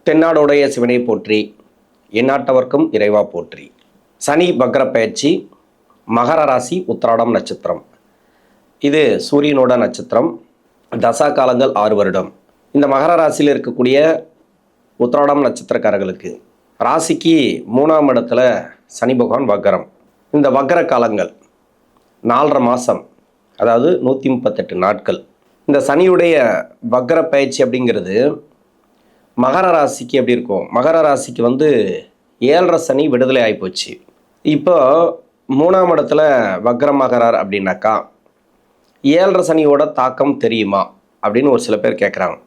தென்னாடுடைய சிவனை போற்றி, எந்நாட்டவர்க்கும் இறைவா போற்றி. சனி வக்ர பயிற்சி, மகர ராசி, உத்திராடம் நட்சத்திரம். இது சூரியனோட நட்சத்திரம். தசா காலங்கள் 6 வருடம். இந்த மகர ராசியில் இருக்கக்கூடிய உத்திராடம் நட்சத்திரக்காரர்களுக்கு ராசிக்கு 3ஆம் இடத்துல சனி பகவான் வக்ரம். இந்த வக்ர காலங்கள் 4.5 மாதம், அதாவது 138 நாட்கள். இந்த சனியுடைய வக்ர பயிற்சி அப்படிங்கிறது மகர ராசிக்கு எப்படி இருக்கும்? மகர ராசிக்கு 7.5 சனி விடுதலை ஆகிப்போச்சு. இப்போ 3ஆம் இடத்துல வக்ரமாகறார் அப்படின்னாக்கா 7.5 சனியோட தாக்கம் தெரியுமா அப்படின்னு ஒரு சில பேர் கேட்குறாங்க.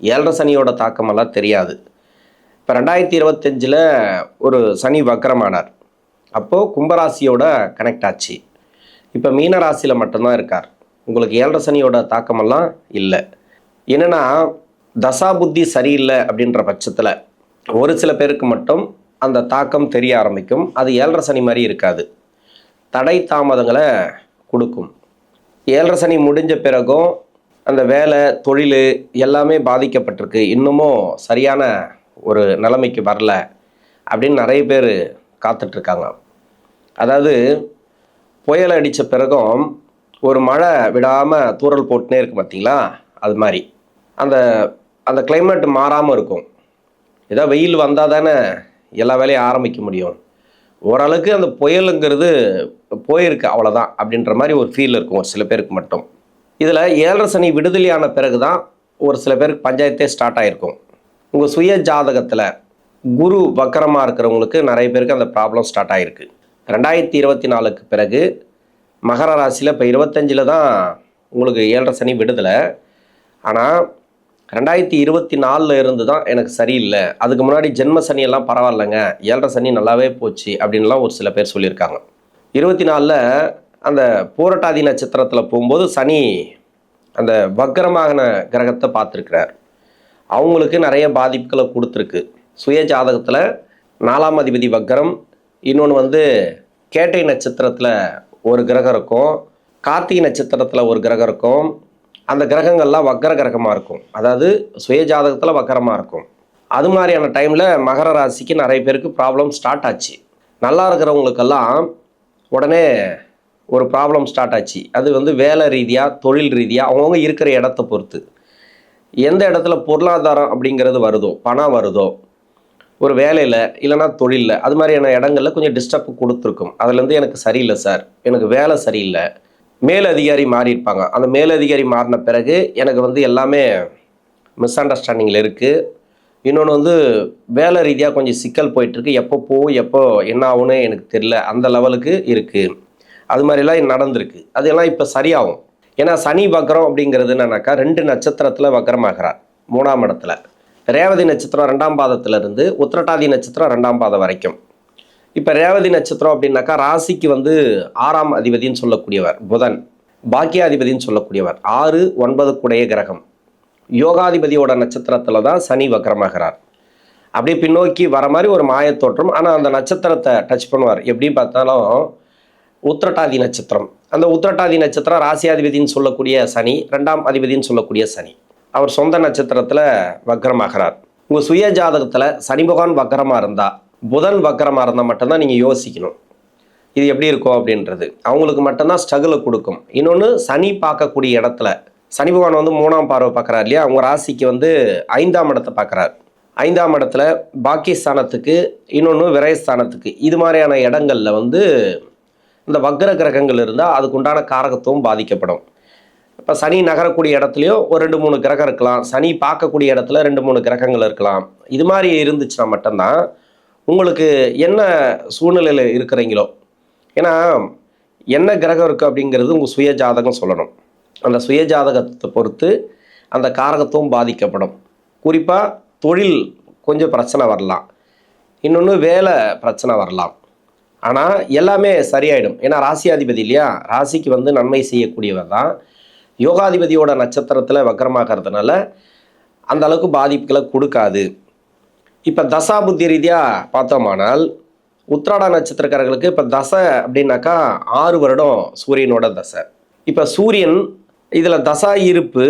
7.5 சனியோட தாக்கமெல்லாம் தெரியாது. இப்போ 2025 ஒரு சனி வக்ரமானார். அப்போது கும்பராசியோட கனெக்ட் ஆச்சு. இப்போ மீன ராசியில் மட்டும்தான் இருக்கார். உங்களுக்கு 7.5 சனியோட தாக்கமெல்லாம் இல்லை. என்னென்னா தசா புத்தி சரியில்லை அப்படின்ற பட்சத்தில் ஒரு சில பேருக்கு மட்டும் அந்த தாக்கம் தெரிய ஆரம்பிக்கும். அது 7.5 சனி மாதிரி இருக்காது, தடை தாமதங்களை கொடுக்கும். 7.5 சனி முடிஞ்ச பிறகும் அந்த வேலை தொழில் எல்லாமே பாதிக்கப்பட்டிருக்கு, இன்னமும் சரியான ஒரு நிலைமைக்கு வரல அப்படின்னு நிறைய பேர் காத்துட்ருக்காங்க. அதாவது புயல் அடித்த பிறகும் ஒரு மழை விடாமல் தூறல் போட்டுனே இருக்கு பார்த்தீங்களா, அது மாதிரி அந்த அந்த கிளைமேட் மாறாமல் இருக்கும். ஏதோ வெயில் வந்தால் தானே எல்லா வேலையும் ஆரம்பிக்க முடியும். ஓரளவுக்கு அந்த புயலுங்கிறது போயிருக்கு, அவ்வளோதான் அப்படின்ற மாதிரி ஒரு ஃபீல் இருக்கும் ஒரு சில பேருக்கு மட்டும். இதில் 7.5 சனி விடுதலையான பிறகு தான் ஒரு சில பேருக்கு பஞ்சாயத்தே ஸ்டார்ட் ஆகிருக்கும். உங்கள் சுய ஜாதகத்தில் குரு வக்கரமாக இருக்கிறவங்களுக்கு நிறைய பேருக்கு அந்த ப்ராப்ளம் ஸ்டார்ட் ஆகிருக்கு. 2024க்கு பிறகு மகர ராசியில் இப்போ 25 தான் உங்களுக்கு 7.5 சனி விடுதலை. ஆனால் 2024 இருந்து தான் எனக்கு சரியில்லை, அதுக்கு முன்னாடி ஜென்ம சனியெல்லாம் பரவாயில்லைங்க, 7.5 சனி நல்லாவே போச்சு அப்படின்லாம் ஒரு சில பேர் சொல்லியிருக்காங்க. 24 அந்த பூரட்டாதி நட்சத்திரத்தில் போகும்போது சனி அந்த வக்ரமாகன கிரகத்தை பார்த்துருக்கிறார். அவங்களுக்கு நிறைய பாதிப்புகளை கொடுத்துருக்கு. சுய ஜாதகத்தில் 4ஆம் அதிபதி வக்ரம், இன்னொன்று கேட்டை நட்சத்திரத்தில் ஒரு கிரகம் இருக்கும், கார்த்திகை நட்சத்திரத்தில் ஒரு கிரகம் இருக்கும். அந்த கிரகங்கள்லாம் வக்கர கிரகமாக இருக்கும், அதாவது சுய ஜாதகத்தில் வக்கரமாக இருக்கும். அது மாதிரியான டைமில் மகர ராசிக்கு நிறைய பேருக்கு ப்ராப்ளம் ஸ்டார்ட் ஆச்சு. நல்லா இருக்கிறவங்களுக்கெல்லாம் உடனே ஒரு ப்ராப்ளம் ஸ்டார்ட் ஆச்சு. அது வேலை ரீதியாக, தொழில் ரீதியாக, அவங்கவுங்க இருக்கிற இடத்த பொறுத்து. எந்த இடத்துல பொருளாதாரம் அப்படிங்கிறது வருதோ, பணம் வருதோ, ஒரு வேலையில் இல்லைனா தொழிலில், அது மாதிரியான இடங்களில் கொஞ்சம் டிஸ்டர்ப் கொடுத்துருக்கும். அதுலேருந்து எனக்கு சரியில்லை சார், எனக்கு வேலை சரியில்லை, மேல் அதிகாரி மாறியிருப்பாங்க. அந்த மேலதிகாரி மாறின பிறகு எனக்கு எல்லாமே மிஸ் அண்டர்ஸ்டாண்டிங்கில் இருக்குது. இன்னொன்று வேலை ரீதியாக கொஞ்சம் சிக்கல் போயிட்டுருக்கு, எப்போ போகும் எப்போ என்ன ஆகுன்னு எனக்கு தெரியல, அந்த லெவலுக்கு இருக்குது. அது மாதிரிலாம் நடந்திருக்கு. அதெல்லாம் இப்போ சரியாகும். ஏன்னா சனி வக்ரம் அப்படிங்கிறது என்னன்னாக்கா 2 நட்சத்திரத்தில் வக்ரமாகிறார். 3ஆம் இடத்துல ரேவதி நட்சத்திரம் 2ஆம் பாதத்திலிருந்து உத்திரட்டாதி நட்சத்திரம் 2ஆம் பாதம் வரைக்கும். இப்போ ரேவதி நட்சத்திரம் அப்படின்னாக்கா ராசிக்கு 6ஆம் அதிபதினு சொல்லக்கூடியவர் புதன், பாக்கியாதிபதினு சொல்லக்கூடியவர், 6, 9 கூடைய கிரகம். யோகாதிபதியோட நட்சத்திரத்தில் தான் சனி வக்ரமாகிறார். அப்படியே பின்னோக்கி வர மாதிரி ஒரு மாயத்தோற்றம். ஆனால் அந்த நட்சத்திரத்தை டச் பண்ணுவார். எப்படி பார்த்தாலும் உத்திரட்டாதி நட்சத்திரம், அந்த உத்திரட்டாதி நட்சத்திரம் ராசியாதிபதினு சொல்லக்கூடிய சனி, 2ஆம் அதிபதினு சொல்லக்கூடிய சனி, அவர் சொந்த நட்சத்திரத்தில் வக்ரமாகிறார். உங்கள் சுய ஜாதகத்தில் சனி பகவான் வக்ரமாக இருந்தால், புதன் வக்ரமாக இருந்தால் மட்டும்தான் நீங்கள் யோசிக்கணும் இது எப்படி இருக்கும் அப்படின்றது. அவங்களுக்கு மட்டும்தான் ஸ்ட்ரகிளை கொடுக்கும். இன்னொன்று சனி பார்க்கக்கூடிய இடத்துல சனி பகவான் 3ஆம் பார்வை பார்க்குறாரு இல்லையா, அவங்க ராசிக்கு 5ஆம் இடத்தை பார்க்குறார். 5ஆம் இடத்துல பாக்கியஸ்தானத்துக்கு, இன்னொன்று விரயஸ்தானத்துக்கு, இது மாதிரியான இடங்களில் இந்த வக்ர கிரகங்கள் இருந்தால் அதுக்குண்டான காரகத்துவம் பாதிக்கப்படும். இப்போ சனி நகரக்கூடிய இடத்துலையும் ஒரு 2-3 கிரகம் இருக்கலாம், சனி பார்க்கக்கூடிய இடத்துல 2-3 கிரகங்கள் இருக்கலாம். இது மாதிரி இருந்துச்சுன்னா மட்டும்தான் உங்களுக்கு என்ன சூழ்நிலையில் இருக்கிறீங்களோ, ஏன்னா என்ன கிரகம் இருக்குது அப்படிங்கிறது உங்கள் சுய ஜாதகம் சொல்லணும். அந்த சுய ஜாதகத்தை பொறுத்து அந்த காரகத்துவம் பாதிக்கப்படும். குறிப்பாக தொழில் கொஞ்சம் பிரச்சனை வரலாம், இன்னொன்று வேலை பிரச்சனை வரலாம். ஆனால் எல்லாமே சரியாயிடும். ஏன்னா ராசியாதிபதி இல்லையா, ராசிக்கு நன்மை செய்யக்கூடியவர் தான். யோகாதிபதியோட நட்சத்திரத்தில் வக்ரமாகிறதுனால அந்த அளவுக்கு பாதிப்புகளை கொடுக்காது. இப்போ தசா புத்தி ரீதியாக பார்த்தோமானால் உத்திராட நட்சத்திரக்காரர்களுக்கு இப்போ தசை அப்படின்னாக்கா 6 வருடம் சூரியனோட தசை. இப்போ சூரியன் இதில் தசா இருப்பு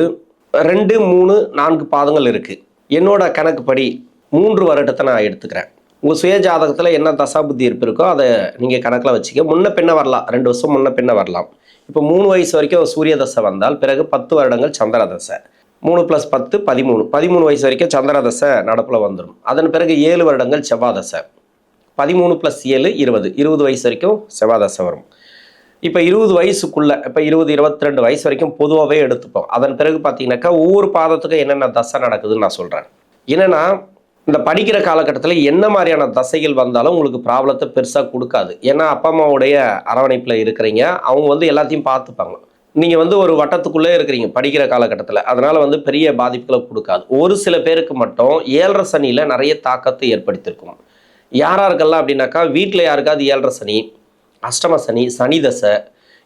2, 3, 4 பாதங்கள் இருக்குது. என்னோட கணக்குப்படி 3 வருடத்தை நான் எடுத்துக்கிறேன். உங்கள் சுய ஜாதகத்தில் என்ன தசாபுத்தி இருக்கோ அதை நீங்கள் கணக்கில் வச்சுக்க. முன்ன பின்ன வரலாம், 2 வருஷம் முன்ன பின்ன வரலாம். இப்போ 3 வயசு வரைக்கும் சூரிய தசை வந்தால் பிறகு 10 வருடங்கள் சந்திர தசை. 3 + 10 13. 13 வயசு வரைக்கும் சந்திர தசை நடப்பில் வந்துடும். அதன் பிறகு 7 வருடங்கள் செவ்வாய் தசை. 13 + 7 20. 20 வயசு வரைக்கும் செவ்வாய் தசை வரும். இப்போ 20 வயசுக்குள்ளே, இப்போ 20 22 வயசு வரைக்கும் பொதுவாகவே எடுத்துப்போம். அதன் பிறகு பார்த்தீங்கன்னாக்கா ஒவ்வொரு பாதத்துக்கும் என்னென்ன தசை நடக்குதுன்னு நான் சொல்கிறேன். என்னென்னா, இந்த படிக்கிற காலகட்டத்தில் என்ன மாதிரியான தசைகள் வந்தாலும் உங்களுக்கு ப்ராப்ளத்தை பெருசாக கொடுக்காது. ஏன்னா அப்பா அம்மாவுடைய அரவணைப்பில் இருக்கிறீங்க, அவங்க வந்து எல்லாத்தையும் பார்த்துப்பாங்க. நீங்கள் வந்து ஒரு வட்டத்துக்குள்ளே இருக்கிறீங்க படிக்கிற காலகட்டத்தில், அதனால் வந்து பெரிய பாதிப்புகளை கொடுக்காது. ஒரு சில பேருக்கு மட்டும் 7.5 சனியில் நிறைய தாக்கத்தை ஏற்படுத்தியிருக்கும். யாராருக்கெல்லாம் அப்படின்னாக்கா, வீட்டில் யாருக்காவது 7.5 சனி, அஷ்டம சனி, சனி தசை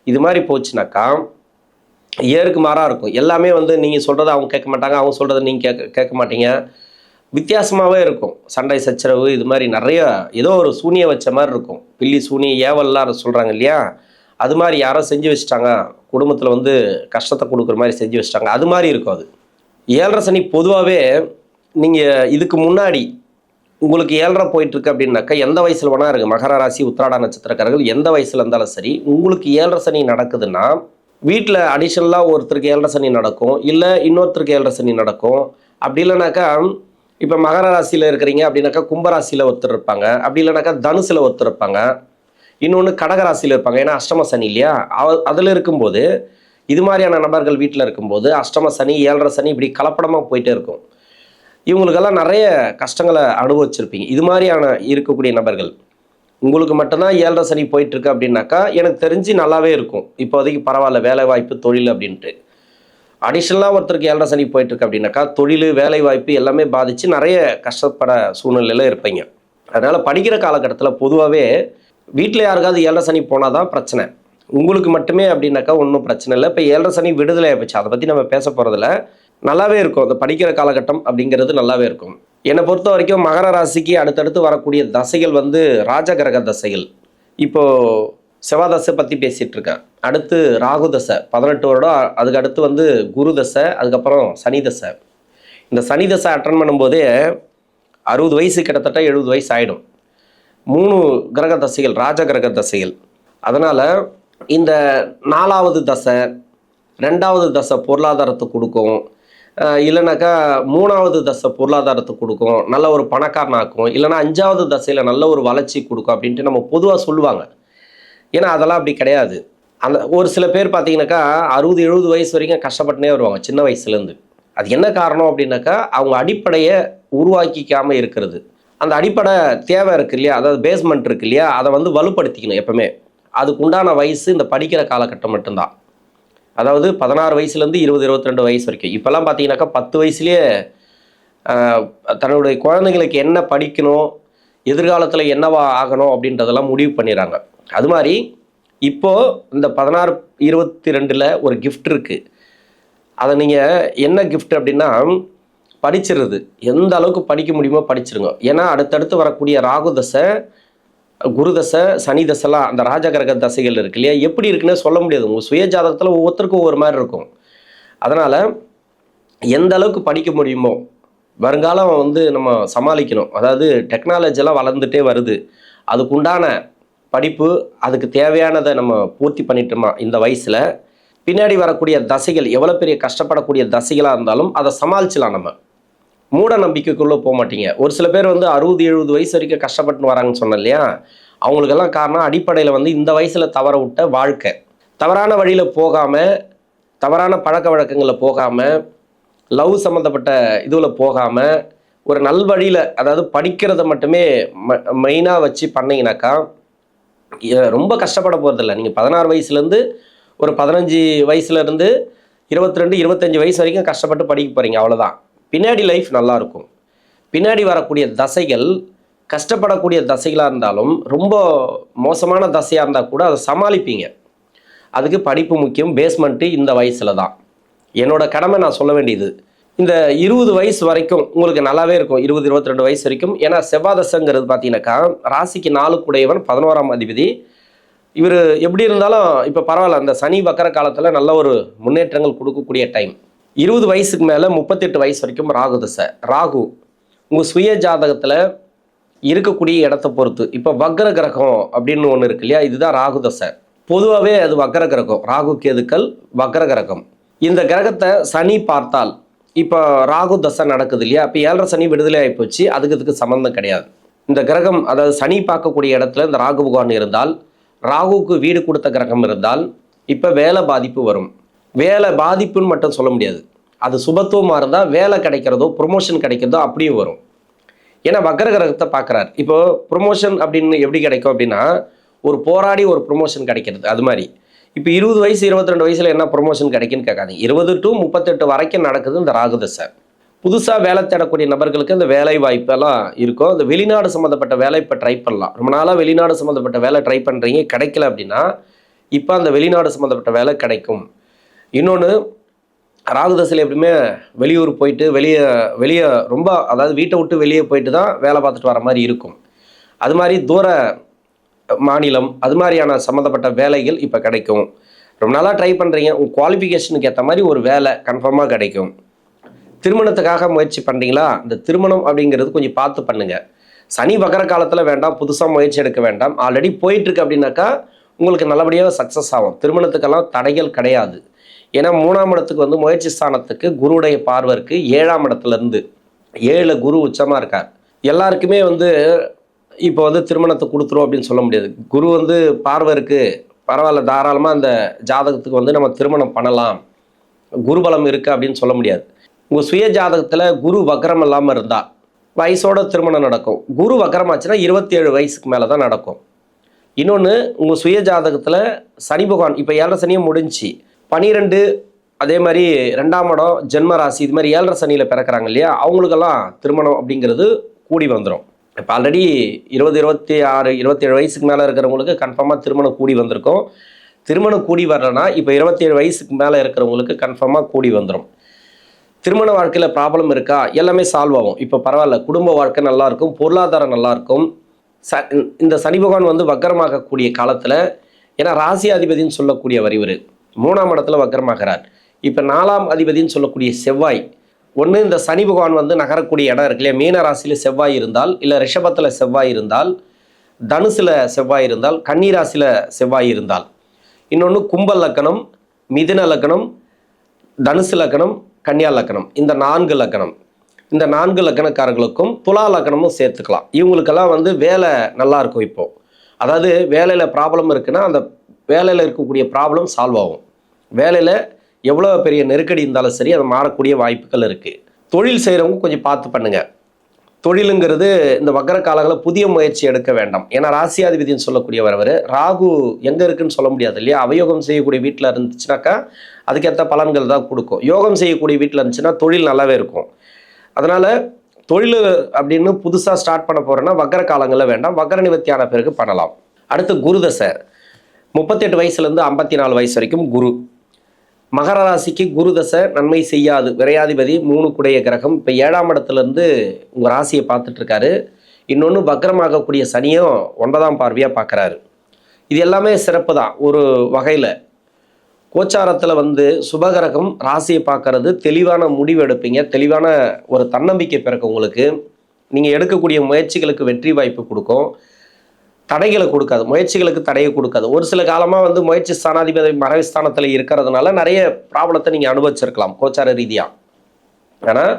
இது மாதிரி போச்சுனாக்கா ஏருக்கு மாறாக இருக்கும். எல்லாமே வந்து நீங்கள் சொல்கிறத அவங்க கேட்க மாட்டாங்க, அவங்க சொல்கிறத நீங்கள் கேட்க மாட்டீங்க. வித்தியாசமாகவே இருக்கும். சண்டை சச்சரவு இது மாதிரி நிறைய ஏதோ ஒரு சூனியை வச்ச மாதிரி இருக்கும். பில்லி சூனியை ஏவல்லாம் சொல்கிறாங்க இல்லையா, அது மாதிரி யாரோ செஞ்சு வச்சுட்டாங்க, குடும்பத்தில் வந்து கஷ்டத்தை கொடுக்குற மாதிரி செஞ்சு வச்சுட்டாங்க, அது மாதிரி இருக்கும். அது 7.5 சனி பொதுவாகவே நீங்கள் இதுக்கு முன்னாடி உங்களுக்கு 7.5 போயிட்டுருக்கு அப்படின்னாக்கா எந்த வயசில் வேணா இருக்குது. மகர ராசி உத்திராட நட்சத்திரக்காரர்கள் எந்த வயசில் இருந்தாலும் சரி, உங்களுக்கு 7.5 சனி நடக்குதுன்னா வீட்டில் அடிஷனலாக ஒருத்தருக்கு 7.5 சனி நடக்கும், இல்லை இன்னொருத்தருக்கு 7.5 சனி நடக்கும். அப்படி இல்லைனாக்கா, இப்போ மகர ராசியில் இருக்கிறீங்க அப்படின்னாக்கா கும்பராசியில் ஒருத்தர் இருப்பாங்க, அப்படி இல்லைனாக்கா தனுசில் ஒருத்தர் இருப்பாங்க, இன்னொன்று கடகராசியில் இருப்பாங்க. ஏன்னா அஷ்டம சனி இல்லையா, அதில் இருக்கும்போது இது மாதிரியான நபர்கள் வீட்டில் இருக்கும்போது அஷ்டம சனி 7.5 சனி இப்படி கலப்படமாக போயிட்டே இருக்கும். இவங்களுக்கெல்லாம் நிறைய கஷ்டங்களை அனுபவிச்சிருப்பீங்க. இது மாதிரியான இருக்கக்கூடிய நபர்கள் உங்களுக்கு மட்டும்தான் 7.5 சனி போயிட்டுருக்கு அப்படின்னாக்கா எனக்கு தெரிஞ்சு நல்லாவே இருக்கும், இப்போதைக்கு பரவாயில்ல, வேலை வாய்ப்பு தொழில் அப்படின்ட்டு. அடிஷ்னலாக ஒருத்தருக்கு 7.5 சனி போயிட்டுருக்கு அப்படின்னாக்கா தொழில் வேலை வாய்ப்பு எல்லாமே பாதித்து நிறைய கஷ்டப்பட சூழ்நிலையில் இருப்பீங்க. அதனால் படிக்கிற காலகட்டத்தில் பொதுவாகவே வீட்டில் யாருக்காவது 7.5 சனி போனால் தான் பிரச்சனை. உங்களுக்கு மட்டுமே அப்படின்னாக்கா ஒன்றும் பிரச்சனை இல்லை. இப்போ 7.5 சனி விடுதலை ஆகிடுச்சு, அதை பற்றி நம்ம பேச போகிறதில்ல. நல்லாவே இருக்கும் அந்த படிக்கிற காலகட்டம் அப்படிங்கிறது, நல்லாவே இருக்கும். என்னை பொறுத்த வரைக்கும் மகர ராசிக்கு அடுத்தடுத்து வரக்கூடிய தசைகள் வந்து ராஜகிரக தசைகள். இப்போது செவ்வாய் தசை பற்றி பேசிகிட்டு இருக்கேன். அடுத்து ராகு தசை 18 வருடம், அதுக்கு அடுத்து வந்து குரு தசை, அதுக்கப்புறம் சனி தசை. இந்த சனி தசை அட்டன் பண்ணும்போதே 60 வயசு கிட்டத்தட்ட 70 வயசு ஆகிடும். 3 கிரக தசைகள் ராஜகிரக தசைகள். அதனால் இந்த 4வது தசை 2வது தசை பொருளாதாரத்தை கொடுக்கும், இல்லைனாக்கா 3வது தசை பொருளாதாரத்தை கொடுக்கும், நல்ல ஒரு பணக்காரனாக்கும், இல்லைனா 5வது தசையில் நல்ல ஒரு வளர்ச்சி கொடுக்கும் அப்படின்ட்டு நம்ம பொதுவாக சொல்லுவாங்க. ஏன்னா அதெல்லாம் அப்படி கிடையாது. அந்த ஒரு சில பேர் பார்த்தீங்கன்னாக்கா 60-70 வயசு வரைக்கும் கஷ்டப்பட்டுனே வருவாங்க சின்ன வயசுலேருந்து. அது என்ன காரணம் அப்படின்னாக்கா அவங்க அடிப்படையை உருவாக்கிக்காமல் இருக்கிறது. அந்த அடிப்படை தேவை இருக்குது இல்லையா, அதாவது பேஸ்மெண்ட் இருக்குது இல்லையா, அதை வந்து வலுப்படுத்திக்கணும் எப்பவுமே. அதுக்கு உண்டான வயசு இந்த படிக்கிற காலகட்டம் மட்டும்தான். அதாவது 16 வயசுலேருந்து 20-22 வயசு வரைக்கும். இப்போல்லாம் பார்த்தீங்கன்னாக்கா 10 வயசுலேயே தன்னுடைய குழந்தைங்களுக்கு என்ன படிக்கணும், எதிர்காலத்தில் என்னவா ஆகணும் அப்படின்றதெல்லாம் முடிவு பண்ணிடுறாங்க. அது மாதிரி இப்போது இந்த 16-22 ஒரு கிஃப்ட் இருக்குது. அதை நீங்கள் என்ன கிஃப்ட் அப்படின்னா படிச்சிருது. எந்த அளவுக்கு படிக்க முடியுமோ படிச்சிருங்க. ஏன்னா அடுத்தடுத்து வரக்கூடிய ராகு தசை, குரு தசை, சனி தசைலாம் அந்த ராஜகிரக தசைகள் இருக்கு இல்லையா, எப்படி இருக்குன்னு சொல்ல முடியாது. உங்கள் சுய ஜாதகத்தில் ஒவ்வொருத்தருக்கும் ஒவ்வொரு மாதிரி இருக்கும். அதனால் எந்த அளவுக்கு படிக்க முடியுமோ வருங்காலம் வந்து நம்ம சமாளிக்கணும். அதாவது டெக்னாலஜிலாம் வளர்ந்துட்டே வருது, அதுக்குண்டான படிப்பு அதுக்கு தேவையானதை நம்ம பூர்த்தி பண்ணிட்டோமா இந்த வயசில், பின்னாடி வரக்கூடிய தசைகள் எவ்வளோ பெரிய கஷ்டப்படக்கூடிய தசைகளாக இருந்தாலும் அதை சமாளிச்சலாம். நம்ம மூட நம்பிக்கைக்குள்ளே போக மாட்டீங்க. ஒரு சில பேர் வந்து 60-70 வயசு வரைக்கும் கஷ்டப்பட்டுன்னு வராங்கன்னு சொன்னேன் இல்லையா, அவங்களுக்கெல்லாம் காரணம் அடிப்படையில் வந்து இந்த வயசில் தவற விட்ட வாழ்க்கை. தவறான வழியில் போகாமல், தவறான பழக்க வழக்கங்களில் போகாமல், லவ் சம்மந்தப்பட்ட இதுவில் போகாமல், ஒரு நல்வழியில் அதாவது படிக்கிறத மட்டுமே மெயினாக வச்சு பண்ணிங்கனாக்கா ரொம்ப கஷ்டப்பட போகிறதில்ல. நீங்கள் 16 வயசுலேருந்து ஒரு 15 வயசுலேருந்து 22-25 வயசு வரைக்கும் கஷ்டப்பட்டு படிக்க போகிறீங்க, அவ்வளோதான். பின்னாடி லைஃப் நல்லாயிருக்கும். பின்னாடி வரக்கூடிய தசைகள் கஷ்டப்படக்கூடிய தசைகளாக இருந்தாலும் ரொம்ப மோசமான தசையாக இருந்தால் கூட அதை சமாளிப்பீங்க. அதுக்கு படிப்பு முக்கியம், பேஸ்மெண்ட்டு இந்த வயசில் தான். என்னோட கடமை நான் சொல்ல வேண்டியது. இந்த 20 வயசு வரைக்கும் உங்களுக்கு நல்லாவே இருக்கும், 20-22 வயசு வரைக்கும். ஏன்னா செவ்வாய் தசைங்கிறது பார்த்தீங்கன்னாக்கா ராசிக்கு 4 கூடையவன் 11ஆம் அதிபதி. இவர் எப்படி இருந்தாலும் இப்போ பரவாயில்ல, அந்த சனி வக்கர காலத்தில் நல்ல ஒரு முன்னேற்றங்கள் கொடுக்கக்கூடிய டைம். 20 வயசுக்கு மேலே 38 வயசு வரைக்கும் ராகு தசை. ராகு உங்கள் சுய ஜாதகத்தில் இருக்கக்கூடிய இடத்த பொறுத்து இப்போ வக்ர கிரகம் அப்படின்னு ஒன்று இருக்கு இல்லையா, இதுதான் ராகு தசை. பொதுவாகவே அது வக்ர கிரகம், ராகு கேதுக்கள் வக்ர கிரகம். இந்த கிரகத்தை சனி பார்த்தால், இப்போ ராகு தசை நடக்குது இல்லையா, இப்போ 7.5 சனி விடுதலை ஆகிப்போச்சு, அதுக்கு சம்மந்தம் கிடையாது. இந்த கிரகம் அதாவது சனி பார்க்கக்கூடிய இடத்துல இந்த ராகு பகவான் இருந்தால், ராகுவுக்கு வீடு கொடுத்த கிரகம் இருந்தால் இப்போ வேலை பாதிப்பு வரும். வேலை பாதிப்புன்னு மட்டும் சொல்ல முடியாது, அது சுபத்துவமாக இருந்தால் வேலை கிடைக்கிறதோ ப்ரொமோஷன் கிடைக்கிறதோ அப்படியும் வரும். ஏன்னா வக்ர கிரகத்தை பார்க்குறாரு. இப்போ ப்ரொமோஷன் அப்படின்னு எப்படி கிடைக்கும் அப்படின்னா, ஒரு போராடி ஒரு ப்ரொமோஷன் கிடைக்கிறது. அது மாதிரி இப்போ 20 வயசு 22 வயசில் என்ன ப்ரொமோஷன் கிடைக்குன்னு கேட்காதீங்க. 20 to 38 வரைக்கும் நடக்குது இந்த ராகு தசை. புதுசாக வேலை தேடக்கூடிய நபர்களுக்கு இந்த வேலை வாய்ப்பெல்லாம் இருக்கும். இந்த வெளிநாடு சம்மந்தப்பட்ட வேலை இப்போ ட்ரை பண்ணலாம். ரொம்ப நாளாக வெளிநாடு சம்மந்தப்பட்ட வேலை ட்ரை பண்ணுறீங்க, கிடைக்கல அப்படின்னா இப்போ அந்த வெளிநாடு சம்மந்தப்பட்ட வேலை கிடைக்கும். இன்னொன்று, ராகு தசையில் எப்படியுமே வெளியூர் போயிட்டு வெளியே ரொம்ப, அதாவது வீட்டை விட்டு வெளியே போயிட்டு தான் வேலை பார்த்துட்டு வர மாதிரி இருக்கும். அது மாதிரி தூர மாநிலம் அது மாதிரியான சம்மந்தப்பட்ட வேலைகள் இப்போ கிடைக்கும். ரொம்ப நாளாக ட்ரை பண்ணுறீங்க, உங்கள் குவாலிஃபிகேஷனுக்கு ஏற்ற மாதிரி ஒரு வேலை கன்ஃபார்மாக கிடைக்கும். திருமணத்துக்காக முயற்சி பண்ணுறீங்களா, இந்த திருமணம் அப்படிங்கிறது கொஞ்சம் பார்த்து பண்ணுங்கள். சனி வகர காலத்தில் வேண்டாம், புதுசாக முயற்சி எடுக்க வேண்டாம். ஆல்ரெடி போயிட்டுருக்கு அப்படின்னாக்கா உங்களுக்கு நல்லபடியாக சக்ஸஸ் ஆகும். திருமணத்துக்கெல்லாம் தடைகள் கிடையாது. ஏன்னா 3ஆம் இடத்துக்கு வந்து முயற்சி ஸ்தானத்துக்கு குருவுடைய பார்வை இருக்குது. 7ஆம் இடத்துலேருந்து 7 குரு உச்சமாக இருக்கார். எல்லாருக்குமே வந்து இப்போ வந்து திருமணத்தை கொடுத்துரும் அப்படின்னு சொல்ல முடியாது. குரு வந்து பார்வை இருக்குது, பரவாயில்ல, தாராளமாக அந்த ஜாதகத்துக்கு வந்து நம்ம திருமணம் பண்ணலாம், குருபலம் இருக்குது அப்படின்னு சொல்ல முடியாது. உங்கள் சுய ஜாதகத்தில் குரு வக்ரம் இல்லாமல் இருந்தால் வயசோட திருமணம் நடக்கும். குரு வக்ரமாச்சுன்னா 27 வயசுக்கு மேலே தான் நடக்கும். இன்னொன்று, உங்கள் சுய ஜாதகத்தில் சனி பகவான் இப்போ 7.5 சனியும் முடிஞ்சு 12, அதே மாதிரி 2ஆம் இடம் ஜென்ம ராசி, இது மாதிரி 7.5 சனியில் பிறக்கிறாங்க இல்லையா, அவங்களுக்கெல்லாம் திருமணம் அப்படிங்கிறது கூடி வந்துடும். இப்போ ஆல்ரெடி 20, 26, 27 வயசுக்கு மேலே இருக்கிறவங்களுக்கு கன்ஃபார்மாக திருமணம் கூடி வந்திருக்கும். திருமணம் கூடி வரலன்னா இப்போ 27 வயசுக்கு மேலே இருக்கிறவங்களுக்கு கன்ஃபார்மாக கூடி வந்துடும். திருமண வாழ்க்கையில் ப்ராப்ளம் இருக்கா, எல்லாமே சால்வ் ஆகும். இப்போ பரவாயில்ல, குடும்ப வாழ்க்கை நல்லாயிருக்கும், பொருளாதாரம் நல்லாயிருக்கும். இந்த சனி பகவான் வந்து வக்கரமாகக்கூடிய காலத்தில், ஏன்னா ராசி அதிபதினு சொல்லக்கூடியவர் இவர் 3ஆம் இடத்துல வக்கரமாகிறார். இப்போ 4ஆம் அதிபதினு சொல்லக்கூடிய செவ்வாய், ஒன்று இந்த சனி பகவான் வந்து நகரக்கூடிய இடம் இருக்கு இல்லையா, மீன ராசியில் செவ்வாய் இருந்தால், இல்லை ரிஷபத்தில் செவ்வாய் இருந்தால், தனுசில் செவ்வாய் இருந்தால், கன்னி ராசியில் செவ்வாய் இருந்தால், இன்னொன்று கும்ப லக்கணம், மிதுன லக்கணம், தனுசு லக்கணம், கன்னியா லக்கணம், இந்த 4 லக்கணம், இந்த 4 லக்கணக்காரர்களுக்கும் துலா லக்கணமும் சேர்த்துக்கலாம். இவங்களுக்கெல்லாம் வந்து வேலை நல்லாயிருக்கும். இப்போது அதாவது வேலையில் ப்ராப்ளம் இருக்குன்னா அந்த வேலையில் இருக்கக்கூடிய ப்ராப்ளம் சால்வ் ஆகும். வேலையில் எவ்வளோ பெரிய நெருக்கடி இருந்தாலும் சரி, அது மாறக்கூடிய வாய்ப்புகள் இருக்குது. தொழில் செய்கிறவங்க கொஞ்சம் பார்த்து பண்ணுங்கள். தொழிலுங்கிறது இந்த வக்கர காலங்களில் புதிய முயற்சி எடுக்க வேண்டாம். ஏன்னா ராசியாதிபதினு சொல்லக்கூடியவர் அவர். ராகு எங்கே இருக்குன்னு சொல்ல முடியாது இல்லையா. அவயோகம் செய்யக்கூடிய வீட்டில் இருந்துச்சுனாக்கா அதுக்கேற்ற பலன்கள் தான் கொடுக்கும். யோகம் செய்யக்கூடிய வீட்டில் இருந்துச்சுன்னா தொழில் நல்லாவே இருக்கும். அதனால் தொழில் அப்படின்னு புதுசாக ஸ்டார்ட் பண்ண போகிறேன்னா வக்கர காலங்களில் வேண்டாம், வக்கர நிவர்த்தியான பிறகு பண்ணலாம். அடுத்து குருதசை 38 வயசுலேருந்து 54 வயசு வரைக்கும் குரு. மகர ராசிக்கு குரு தசை நன்மை செய்யாது. விரையாதிபதி 3 குடைய கிரகம். இப்போ 7ஆம் இடத்துலேருந்து உங்கள் ராசியை பார்த்துட்ருக்காரு. இன்னொன்று வக்ரமாகக்கூடிய சனியும் 9ஆம் பார்வையாக பார்க்குறாரு. இது எல்லாமே சிறப்பு தான் ஒரு வகையில். கோச்சாரத்தில் வந்து சுபகிரகம் ராசியை பார்க்கறது தெளிவான முடிவு எடுப்பீங்க, தெளிவான ஒரு தன்னம்பிக்கை பிறக்கும் உங்களுக்கு. நீங்கள் எடுக்கக்கூடிய முயற்சிகளுக்கு வெற்றி வாய்ப்பு கொடுக்கும், தடைகளை கொடுக்காது, முயற்சிகளுக்கு தடையை கொடுக்காது. ஒரு சில காலமாக வந்து முயற்சி ஸ்தானாதிபதி மறைஸ்தானத்தில் இருக்கிறதுனால நிறைய ப்ராப்ளத்தை நீங்கள் அனுபவிச்சிருக்கலாம் கோச்சார ரீதியாக. ஆனால்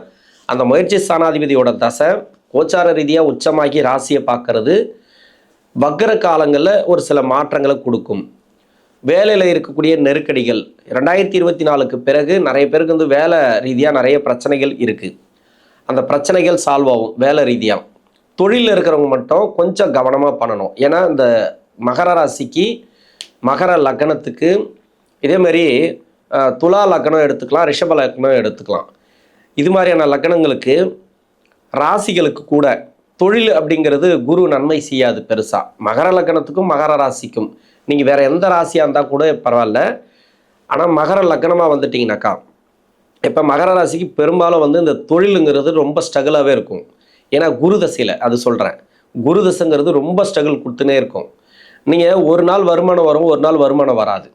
அந்த முயற்சி ஸ்தானாதிபதியோட தசை கோச்சார ரீதியாக உச்சமாகி ராசியை பார்க்கறது வக்ர காலங்களில் ஒரு சில மாற்றங்களை கொடுக்கும். வேலையில் இருக்கக்கூடிய நெருக்கடிகள் 2024க்கு பிறகு நிறைய பேருக்கு வந்து வேலை ரீதியாக நிறைய பிரச்சனைகள் இருக்குது. அந்த பிரச்சனைகள் சால்வ் ஆகும் வேலை ரீதியாக. தொழிலில் இருக்கிறவங்க மட்டும் கொஞ்சம் கவனமாக பண்ணணும். ஏன்னா இந்த மகர ராசிக்கு மகர லக்னத்துக்கு இதேமாரி துலா லக்னம் எடுத்துக்கலாம், ரிஷப லக்னம் எடுத்துக்கலாம். இது மாதிரியான லக்னங்களுக்கு ராசிகளுக்கு கூட தொழில் அப்படிங்கிறது குரு நன்மை செய்யாது பெருசாக. மகர லக்னத்துக்கும் மகர ராசிக்கும் நீங்கள் வேறு எந்த ராசியாக இருந்தால் கூட பரவாயில்ல, ஆனால் மகர லக்னமாக வந்துட்டிங்கனாக்கா இப்போ மகர ராசிக்கு பெரும்பாலும் வந்து இந்த தொழிலுங்கிறது ரொம்ப ஸ்ட்ரகிளாகவே இருக்கும். ஏன்னா குரு தசையில் அது சொல்கிறேன், குரு தசைங்கிறது ரொம்ப ஸ்ட்ரகிள் கொடுத்துனே இருக்கும். நீங்கள் ஒரு நாள் வருமானம் வரும், ஒரு நாள் வருமானம் வராது.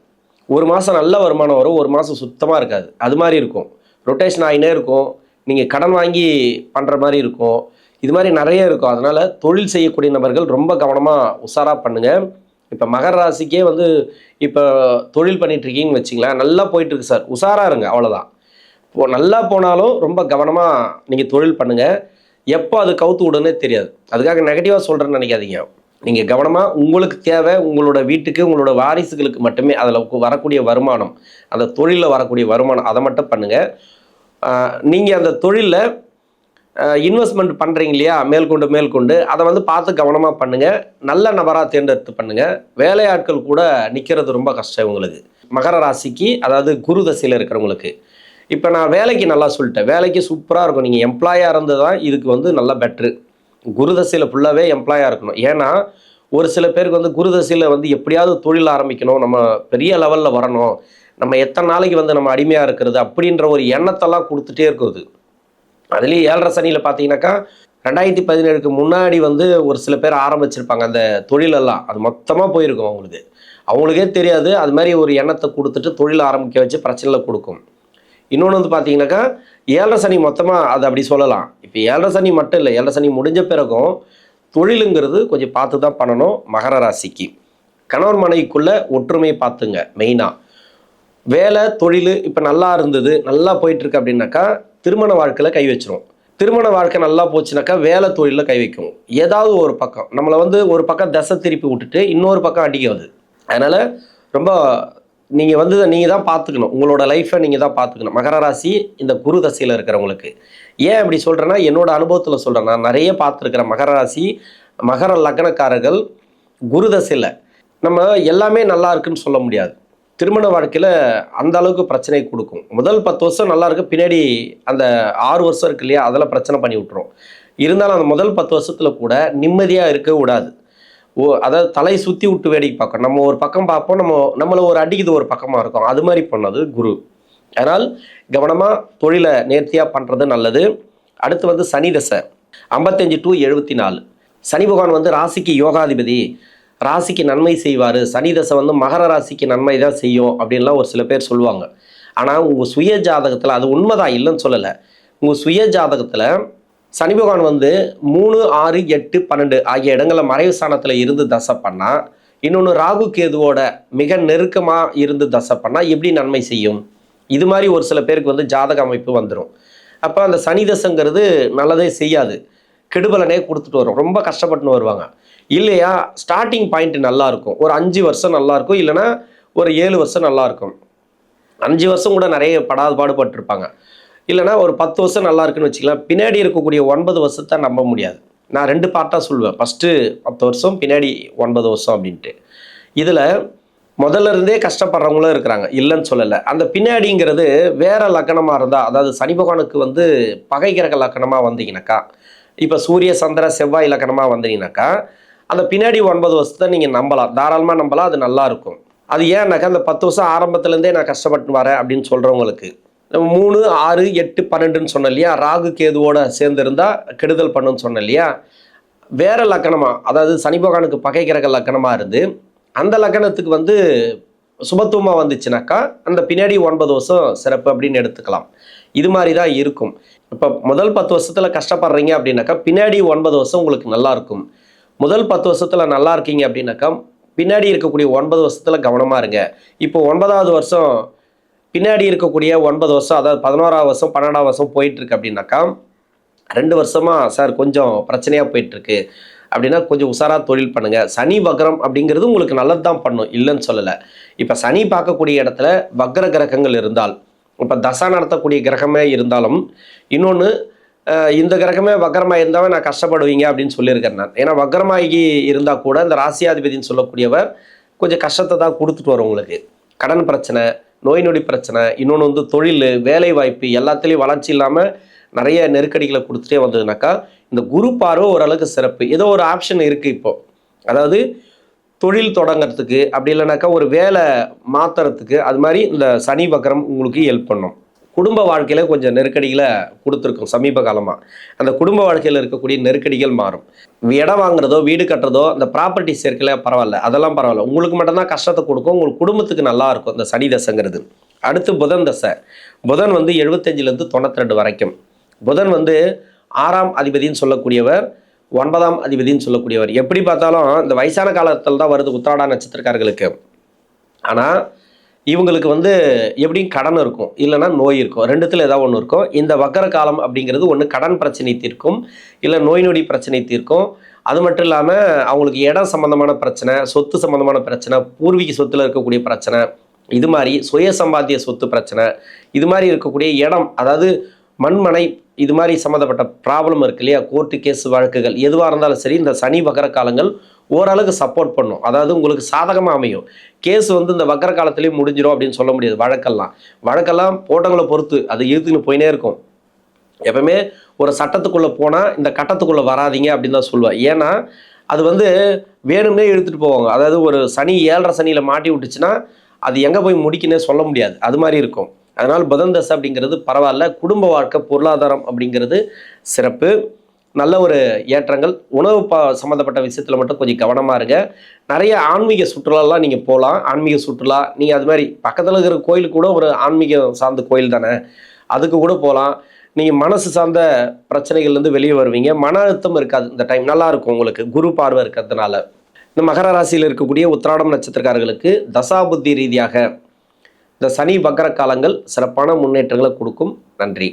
ஒரு மாதம் நல்ல வருமானம் வரும், ஒரு மாதம் சுத்தமாக இருக்காது. அது மாதிரி இருக்கும், ரொட்டேஷன் ஆகினே இருக்கும். நீங்கள் கடன் வாங்கி பண்ணுற மாதிரி இருக்கும். இது மாதிரி நிறைய இருக்கும். அதனால் தொழில் செய்யக்கூடிய நபர்கள் ரொம்ப கவனமாக உஷாராக பண்ணுங்கள். இப்போ மகர ராசிக்கே வந்து இப்போ தொழில் பண்ணிட்டு இருக்கீங்கன்னு வச்சிங்களேன், நல்லா போயிட்டுருக்கு சார், உஷாராக இருங்க, அவ்வளோதான். நல்லா போனாலும் ரொம்ப கவனமாக நீங்கள் தொழில் பண்ணுங்கள். எப்போ அது கவுத்து விடுன்னே தெரியாது. அதுக்காக நெகட்டிவாக சொல்கிறேன்னு நினைக்காதீங்க. நீங்கள் கவனமாக உங்களுக்கு தேவை உங்களோட வீட்டுக்கு, உங்களோட வாரிசுகளுக்கு மட்டுமே அதில் வரக்கூடிய வருமானம், அந்த தொழிலில் வரக்கூடிய வருமானம், அதை மட்டும் பண்ணுங்கள். நீங்கள் அந்த தொழிலில் இன்வெஸ்ட்மெண்ட் பண்ணுறீங்க இல்லையா, மேற்கொண்டு அதை வந்து பார்த்து கவனமாக பண்ணுங்கள். நல்ல நபராக தேர்ந்தெடுத்து பண்ணுங்கள். வேலையாட்கள் கூட நிற்கிறது ரொம்ப கஷ்டம் இவங்களுக்கு. மகர ராசிக்கு, அதாவது குரு தசையில் இருக்கிறவங்களுக்கு. இப்போ நான் வேலைக்கு நல்லா சொல்லிட்டேன், வேலைக்கு சூப்பராக இருக்கும். நீங்கள் எம்ப்ளாயாக இருந்து தான் இதுக்கு வந்து நல்லா பெட்ரு. குரு தசையில் ஃபுல்லாகவே எம்ப்ளாயாக இருக்கணும். ஏன்னா ஒரு சில பேருக்கு வந்து குரு தசையில் வந்து எப்படியாவது தொழில் ஆரம்பிக்கணும், நம்ம பெரிய லெவலில் வரணும், நம்ம எத்தனை நாளைக்கு வந்து நம்ம அடிமையாக இருக்கிறது அப்படின்ற ஒரு எண்ணத்தெல்லாம் கொடுத்துட்டே இருக்குது. அதுலேயும் 7.5 சனியில் பார்த்தீங்கன்னாக்கா 2017க்கு முன்னாடி வந்து ஒரு சில பேர் ஆரம்பிச்சிருப்பாங்க அந்த தொழிலெல்லாம், அது மொத்தமாக போயிருக்கும் அவங்களுக்கு. அவங்களுக்கே தெரியாது. அது மாதிரி ஒரு எண்ணத்தை கொடுத்துட்டு தொழில் ஆரம்பிக்க வச்சு பிரச்சனையில் கொடுக்கும். இன்னொன்று வந்து பார்த்தீங்கன்னாக்கா 7.5 சனி மொத்தமாக அது அப்படி சொல்லலாம். இப்போ 7.5 சனி மட்டும் இல்லை, 7.5 சனி முடிஞ்ச பிறகும் தொழிலுங்கிறது கொஞ்சம் பார்த்து தான் பண்ணணும். மகர ராசிக்கு கணவன் மனைவிக்குள்ள ஒற்றுமையை பார்த்துங்க. மெயினாக வேலை தொழில் இப்போ நல்லா இருந்தது, நல்லா போயிட்டுருக்கு அப்படின்னாக்கா திருமண வாழ்க்கையில் கை வச்சிரும். திருமண வாழ்க்கை நல்லா போச்சுனாக்கா வேலை தொழிலில் கை வைக்கும். ஏதாவது ஒரு பக்கம் நம்மளை வந்து ஒரு பக்கம் தசை திருப்பி விட்டுட்டு இன்னொரு பக்கம் அடிக்காது. அதனால் ரொம்ப நீங்கள் வந்து நீங்கள் தான் பார்த்துக்கணும், உங்களோட லைஃப்பை நீங்கள் தான் பார்த்துக்கணும். மகர ராசி இந்த குரு தசையில் இருக்கிறவங்களுக்கு ஏன் அப்படி சொல்கிறேன்னா, என்னோட அனுபவத்தில் சொல்கிறேன். நான் நிறைய பார்த்துருக்கிறேன். மகர ராசி மகர லக்னக்காரர்கள் குரு தசையில் நம்ம எல்லாமே நல்லா இருக்குன்னு சொல்ல முடியாது. திருமண வாழ்க்கையில் அந்த அளவுக்கு பிரச்சனை கொடுக்கும். முதல் 10 வருஷம் நல்லா இருக்கு, பின்னாடி அந்த 6 வருஷம் இருக்கு இல்லையா, அதில் பிரச்சனை பண்ணி விட்டுரும். இருந்தாலும் அந்த முதல் 10 வருஷத்தில் கூட நிம்மதியாக இருக்க விடாது. அதாவது தலை சுற்றி விட்டு வேடிக்கை பார்க்கணும். நம்ம ஒரு பக்கம் பார்ப்போம், நம்மளை ஒரு அடிக்குது ஒரு பக்கமாக இருக்கும். அது மாதிரி பண்ணது குரு. அதனால் கவனமாக தொழிலை நேர்த்தியாக பண்ணுறது நல்லது. அடுத்து வந்து சனி தசை 55 to 74. சனி பகவான் வந்து ராசிக்கு யோகாதிபதி, ராசிக்கு நன்மை செய்வார். சனி தசை வந்து மகர ராசிக்கு நன்மை தான் செய்யும் அப்படின்லாம் ஒரு சில பேர் சொல்லுவாங்க. ஆனால் உங்கள் சுய ஜாதகத்தில் அது உண்மைதான், இல்லைன்னு சொல்லலை. உங்கள் சுய ஜாதகத்தில் சனி பகவான் வந்து 3, 6, 8, 12 ஆகிய இடங்களில் மறைவு ஸ்தானத்தில் இருந்து தசை பண்ணால், இன்னொன்று ராகு கேதுவோட மிக நெருக்கமாக இருந்து தசை பண்ணால் எப்படி நன்மை செய்யும்? இது மாதிரி ஒரு சில பேருக்கு வந்து ஜாதக அமைப்பு வந்துடும். அப்போ அந்த சனி தசைங்கிறது நல்லதே செய்யாது, கெடுபலனே கொடுத்துட்டு வரும். ரொம்ப கஷ்டப்பட்டுன்னு வருவாங்க. இல்லையா ஸ்டார்டிங் பாயிண்ட் நல்லாயிருக்கும், ஒரு 5 வருஷம் நல்லாயிருக்கும், இல்லைனா ஒரு 7 வருஷம் நல்லாயிருக்கும். 5 வருஷம் கூட நிறைய பாடுபட்டிருப்பாங்க. இல்லைனா ஒரு 10 வருஷம் நல்லா இருக்குன்னு வச்சுக்கலாம். பின்னாடி இருக்கக்கூடிய 9 வருஷத்தை நம்ப முடியாது. நான் 2 பார்ட்டாக சொல்லுவேன், ஃபஸ்ட்டு 10 வருஷம், பின்னாடி 9 வருஷம் அப்படின்ட்டு. இதில் முதல்ல இருந்தே கஷ்டப்படுறவங்களும் இருக்கிறாங்க, இல்லைன்னு சொல்லலை. அந்த பின்னாடிங்கிறது வேற லக்கணமாக இருந்தால், அதாவது சனி பகவானுக்கு வந்து பகை கிரக லக்கணமாக வந்தீங்கன்னாக்கா, இப்போ சூரிய சந்திர செவ்வாய் லக்கணமாக வந்தீங்கன்னாக்கா, அந்த பின்னாடி 9 வருஷத்தை நீங்கள் நம்பலாம், தாராளமாக நம்பலாம். அது நல்லா இருக்கும். அது ஏன்னாக்கா அந்த 10 வருஷம் ஆரம்பத்துலேருந்தே நான் கஷ்டப்பட்டு வரேன் அப்படின்னு சொல்கிறவங்களுக்கு 3, 6, 8, 12ன்னு சொன்னேன் இல்லையா, ராகு கேதுவோட சேர்ந்து இருந்தால் கெடுதல் பண்ணுன்னு சொன்னேன் இல்லையா. வேற லக்கணமாக, அதாவது சனி பகவானுக்கு பகை கிரக லக்கணமாக இருந்து அந்த லக்கணத்துக்கு வந்து சுபத்துவமாக வந்துச்சுனாக்கா அந்த பின்னாடி 9 வருஷம் சிறப்பு அப்படின்னு எடுத்துக்கலாம். இது மாதிரி தான் இருக்கும். இப்போ முதல் 10 வருஷத்தில் கஷ்டப்படுறீங்க அப்படின்னாக்கா பின்னாடி 9 வருஷம் உங்களுக்கு நல்லா இருக்கும். முதல் 10 வருஷத்தில் நல்லா இருக்கீங்க அப்படின்னாக்கா பின்னாடி இருக்கக்கூடிய 9 வருஷத்தில் கவனமாக இருங்க. இப்போ 9வது வருஷம் பின்னாடி இருக்கக்கூடிய 9 வருஷம், அதாவது 11ஆவது வருஷம் 12ஆவது வருஷம் போயிட்டுருக்கு அப்படின்னாக்கா 2 வருஷமாக சார் கொஞ்சம் பிரச்சனையாக போயிட்டுருக்கு அப்படின்னா கொஞ்சம் உஷாராக தொழில் பண்ணுங்கள். சனி வக்ரம் அப்படிங்கிறது உங்களுக்கு நல்லது தான் பண்ணும், இல்லைன்னு சொல்லலை. இப்போ சனி பார்க்கக்கூடிய இடத்துல வக்ர கிரகங்கள் இருந்தால், இப்போ தசா நடத்தக்கூடிய கிரகமே இருந்தாலும், இன்னொன்று இந்த கிரகமே வக்ரமாக இருந்தாவே நான் கஷ்டப்படுவீங்க அப்படின்னு சொல்லியிருக்கேன் நான். ஏன்னா வக்ரமாகி இருந்தால் கூட இந்த ராசியாதிபதினு சொல்லக்கூடியவர் கொஞ்சம் கஷ்டத்தை தான் கொடுத்துட்டு வரும் உங்களுக்கு. கடன் பிரச்சனை, நோய் நொடி பிரச்சனை, இன்னொன்று வந்து தொழில், வேலை வாய்ப்பு எல்லாத்துலேயும் வளர்ச்சி இல்லாமல் நிறைய நெருக்கடிகளை கொடுத்துட்டே வந்ததுனாக்கா இந்த குரு பார்வை ஓரளவுக்கு சிறப்பு. ஏதோ ஒரு ஆப்ஷன் இருக்குது இப்போது, அதாவது தொழில் தொடங்கிறதுக்கு, அப்படி இல்லைனாக்கா ஒரு வேலை மாற்றுறதுக்கு, அது மாதிரி இந்த சனி வக்ரம் உங்களுக்கு ஹெல்ப் பண்ணும். குடும்ப வாழ்க்கையில் கொஞ்சம் நெருக்கடிகளை கொடுத்துருக்கும் சமீப காலமாக. அந்த குடும்ப வாழ்க்கையில் இருக்கக்கூடிய நெருக்கடிகள் மாறும். இடம் வாங்குறதோ வீடு கட்டுறதோ அந்த ப்ராப்பர்ட்டி சேர்க்கல பரவாயில்ல, அதெல்லாம் பரவாயில்ல. உங்களுக்கு மட்டும்தான் கஷ்டத்தை கொடுக்கும், உங்களுக்கு குடும்பத்துக்கு நல்லா இருக்கும் இந்த சனி தசைங்கிறது. அடுத்து புதன் தசை. புதன் வந்து 75லேருந்து 92 வரைக்கும். புதன் வந்து 6ஆம் அதிபதினு சொல்லக்கூடியவர், 9ஆம் அதிபதினு சொல்லக்கூடியவர். எப்படி பார்த்தாலும் இந்த வயசான காலத்தில் தான் வருது உத்திராட நட்சத்திரக்காரர்களுக்கு. ஆனால் இவங்களுக்கு எப்படியும் கடன் இருக்கும், இல்லைன்னா நோய் இருக்கும், ரெண்டுத்தில் ஏதாவது ஒன்று இருக்கும். இந்த வக்கர காலம் அப்படிங்கிறது ஒன்று கடன் பிரச்சனை தீர்க்கும், இல்லை நோய் நொடி பிரச்சனை தீர்க்கும். அது மட்டும் இல்லாமல் அவங்களுக்கு இடம் சம்மந்தமான பிரச்சனை, சொத்து சம்மந்தமான பிரச்சனை, பூர்வீக சொத்தில் இருக்கக்கூடிய பிரச்சனை, இது மாதிரி சுய சம்பாத்திய சொத்து பிரச்சனை, இது மாதிரி இருக்கக்கூடிய இடம், அதாவது மண்மனை, இது மாதிரி சம்மந்தப்பட்ட ப்ராப்ளம் இருக்கு இல்லையா, கோர்ட்டு கேஸ் வழக்குகள் எதுவாக இருந்தாலும் சரி, இந்த சனி வக்கர காலங்கள் ஓரளவுக்கு சப்போர்ட் பண்ணும். அதாவது உங்களுக்கு சாதகமாக அமையும். கேஸ் இந்த வக்கர காலத்துலேயும் முடிஞ்சிடும் அப்படின்னு சொல்ல முடியாது. வழக்கெல்லாம் போட்டவங்களை பொறுத்து அது இழுத்துன்னு போயினே இருக்கும். எப்பவுமே ஒரு சட்டத்துக்குள்ளே போனால் இந்த கட்டத்துக்குள்ளே வராதிங்க அப்படின்னு தான் சொல்லுவேன். ஏன்னா அது வேணும்னே இழுத்துட்டு போவாங்க. அதாவது ஒரு சனி 7.5 சனியில் மாட்டி விட்டுச்சுன்னா அது எங்கே போய் முடிக்குன்னே சொல்ல முடியாது, அது மாதிரி இருக்கும். அதனால் புதன் தசை அப்படிங்கிறது பரவாயில்ல. குடும்ப வாழ்க்கை, பொருளாதாரம் அப்படிங்கிறது சிறப்பு, நல்ல ஒரு ஏற்றங்கள். உணவு சம்மந்தப்பட்ட விஷயத்தில் மட்டும் கொஞ்சம் கவனமாக இருங்க. நிறைய ஆன்மீக சுற்றுலாலாம் நீங்கள் போகலாம். ஆன்மீக சுற்றுலா நீங்கள் அது மாதிரி பக்கத்தில் இருக்கிற கோயிலுக்கு கூட ஒரு ஆன்மீகம் சார்ந்த கோயில் தானே, அதுக்கு கூட போகலாம். நீங்கள் மனசு சார்ந்த பிரச்சனைகள்லேருந்து வெளியே வருவீங்க. மன அழுத்தம் இருக்காது. இந்த டைம் நல்லாயிருக்கும் உங்களுக்கு, குரு பார்வை இருக்கிறதுனால. இந்த மகர ராசியில் இருக்கக்கூடிய உத்திராடம் நட்சத்திரக்காரர்களுக்கு தசாபுத்தி ரீதியாக இந்த சனி வக்கர காலங்கள் சிறப்பான முன்னேற்றங்களை கொடுக்கும். நன்றி.